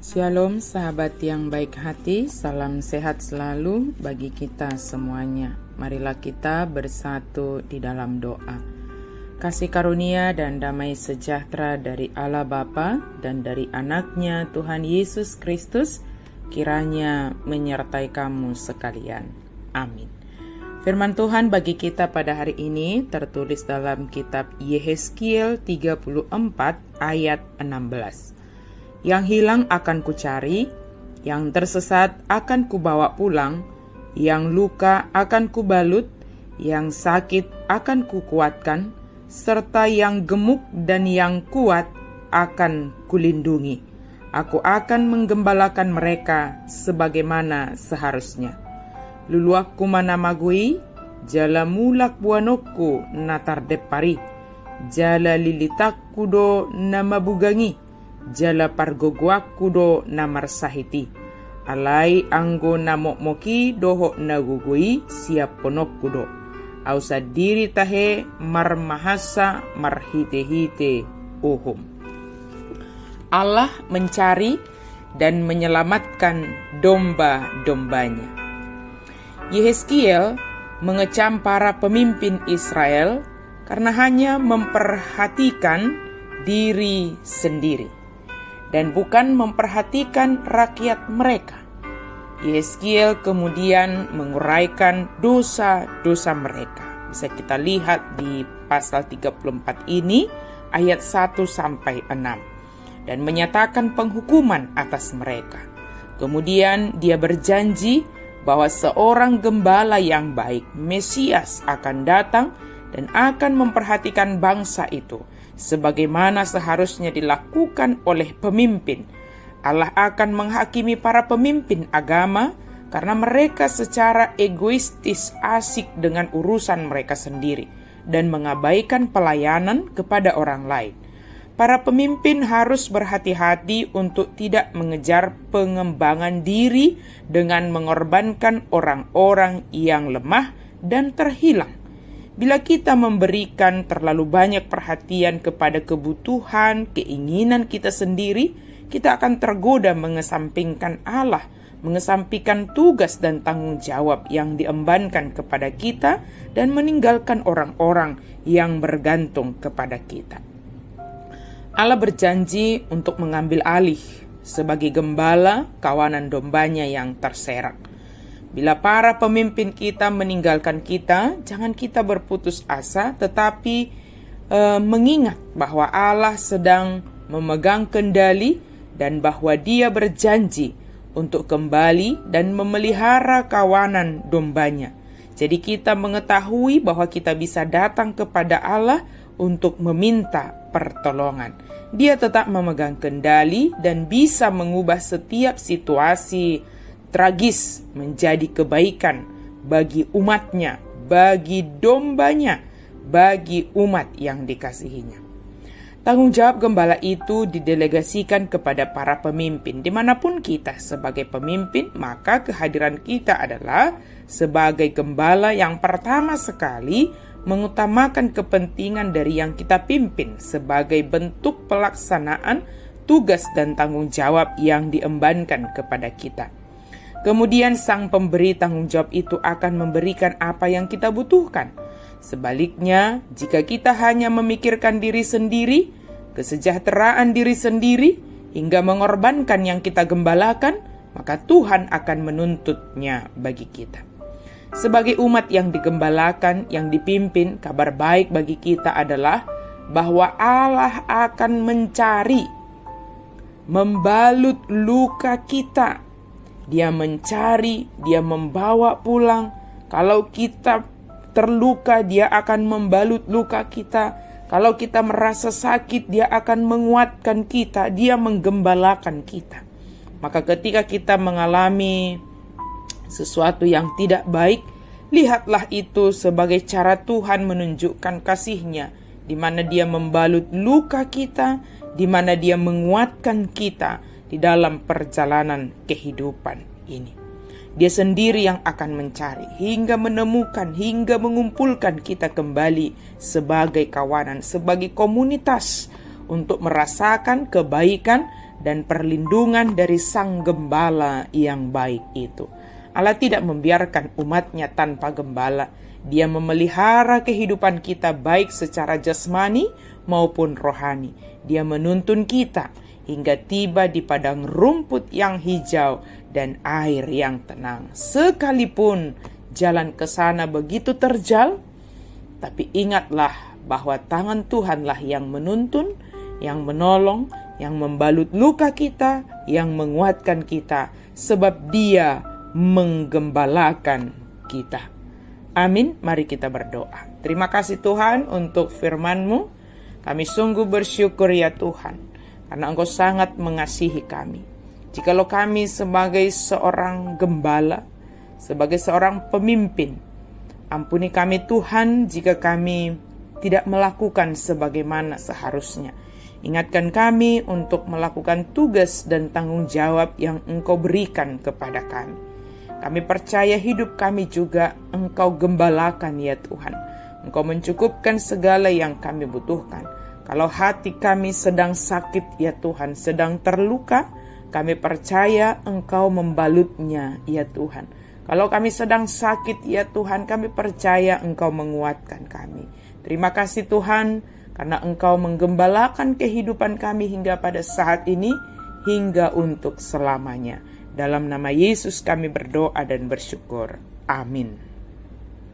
Shalom sahabat yang baik hati, salam sehat selalu bagi kita semuanya. Marilah kita bersatu di dalam doa. Kasih karunia dan damai sejahtera dari Allah Bapa dan dari anaknya Tuhan Yesus Kristus kiranya menyertai kamu sekalian. Amin. Firman Tuhan bagi kita pada hari ini tertulis dalam kitab Yehezkiel 34 ayat 16. Yang hilang akan kucari, yang tersesat akan kubawa pulang, yang luka akan kubalut, yang sakit akan kukuatkan, serta yang gemuk dan yang kuat akan kulindungi. Aku akan menggembalakan mereka sebagaimana seharusnya. Luluak kumana magui, jala mulak buanokku natar depari, jala lilitak kudo namabugangi, jala pargogwak kudo namarsahiti. Alai anggo namokmoki doho nagugui siap ponok kudo. Ausa diri tahe marmahasa marhite-hite uhum. Allah mencari dan menyelamatkan domba-dombanya. Yehezkiel mengecam para pemimpin Israel karena hanya memperhatikan diri sendiri dan bukan memperhatikan rakyat mereka. Yehezkiel kemudian menguraikan dosa-dosa mereka. Bisa kita lihat di pasal 34 ini ayat 1-6 dan menyatakan penghukuman atas mereka. Kemudian dia berjanji bahwa seorang gembala yang baik, Mesias, akan datang dan akan memperhatikan bangsa itu sebagaimana seharusnya dilakukan oleh pemimpin. Allah akan menghakimi para pemimpin agama karena mereka secara egoistis asik dengan urusan mereka sendiri dan mengabaikan pelayanan kepada orang lain. Para pemimpin harus berhati-hati untuk tidak mengejar pengembangan diri dengan mengorbankan orang-orang yang lemah dan terhilang. Bila kita memberikan terlalu banyak perhatian kepada kebutuhan, keinginan kita sendiri, kita akan tergoda mengesampingkan Allah, mengesampingkan tugas dan tanggung jawab yang diembankan kepada kita dan meninggalkan orang-orang yang bergantung kepada kita. Allah berjanji untuk mengambil alih sebagai gembala kawanan dombanya yang terserak. Bila para pemimpin kita meninggalkan kita, jangan kita berputus asa, tetapi mengingat bahwa Allah sedang memegang kendali dan bahwa Dia berjanji untuk kembali dan memelihara kawanan dombanya. Jadi kita mengetahui bahwa kita bisa datang kepada Allah untuk meminta pertolongan. Dia tetap memegang kendali dan bisa mengubah setiap situasi tragis menjadi kebaikan bagi umatnya, bagi dombanya, bagi umat yang dikasihinya. Tanggung jawab gembala itu didelegasikan kepada para pemimpin. Dimanapun kita sebagai pemimpin, maka kehadiran kita adalah sebagai gembala yang pertama sekali mengutamakan kepentingan dari yang kita pimpin sebagai bentuk pelaksanaan tugas dan tanggung jawab yang diembankan kepada kita. Kemudian sang pemberi tanggung jawab itu akan memberikan apa yang kita butuhkan. Sebaliknya, jika kita hanya memikirkan diri sendiri, kesejahteraan diri sendiri, hingga mengorbankan yang kita gembalakan, maka Tuhan akan menuntutnya bagi kita. Sebagai umat yang digembalakan, yang dipimpin, kabar baik bagi kita adalah bahwa Allah akan mencari, membalut luka kita. Dia mencari, Dia membawa pulang. Kalau kita terluka, Dia akan membalut luka kita. Kalau kita merasa sakit, Dia akan menguatkan kita. Dia menggembalakan kita. Maka ketika kita mengalami sesuatu yang tidak baik, lihatlah itu sebagai cara Tuhan menunjukkan kasih-Nya, di mana Dia membalut luka kita, di mana Dia menguatkan kita di dalam perjalanan kehidupan ini. Dia sendiri yang akan mencari hingga menemukan, hingga mengumpulkan kita kembali sebagai kawanan, sebagai komunitas untuk merasakan kebaikan dan perlindungan dari Sang Gembala yang baik itu. Allah tidak membiarkan umatnya tanpa gembala. Dia memelihara kehidupan kita baik secara jasmani maupun rohani. Dia menuntun kita hingga tiba di padang rumput yang hijau dan air yang tenang. Sekalipun jalan ke sana begitu terjal, tapi ingatlah bahwa tangan Tuhanlah yang menuntun, yang menolong, yang membalut luka kita, yang menguatkan kita, sebab Dia menggembalakan kita. Amin. Mari kita berdoa. Terima kasih Tuhan untuk firman-Mu. Kami sungguh bersyukur ya Tuhan, karena Engkau sangat mengasihi kami. Jikalau kami sebagai seorang gembala, sebagai seorang pemimpin, ampuni kami Tuhan jika kami tidak melakukan sebagaimana seharusnya. Ingatkan kami untuk melakukan tugas dan tanggung jawab yang Engkau berikan kepada kami. Kami percaya hidup kami juga Engkau gembalakan ya Tuhan. Engkau mencukupkan segala yang kami butuhkan. Kalau hati kami sedang sakit ya Tuhan, sedang terluka, kami percaya Engkau membalutnya ya Tuhan. Kalau kami sedang sakit ya Tuhan, kami percaya Engkau menguatkan kami. Terima kasih Tuhan, karena Engkau menggembalakan kehidupan kami hingga pada saat ini, hingga untuk selamanya. Dalam nama Yesus kami berdoa dan bersyukur. Amin.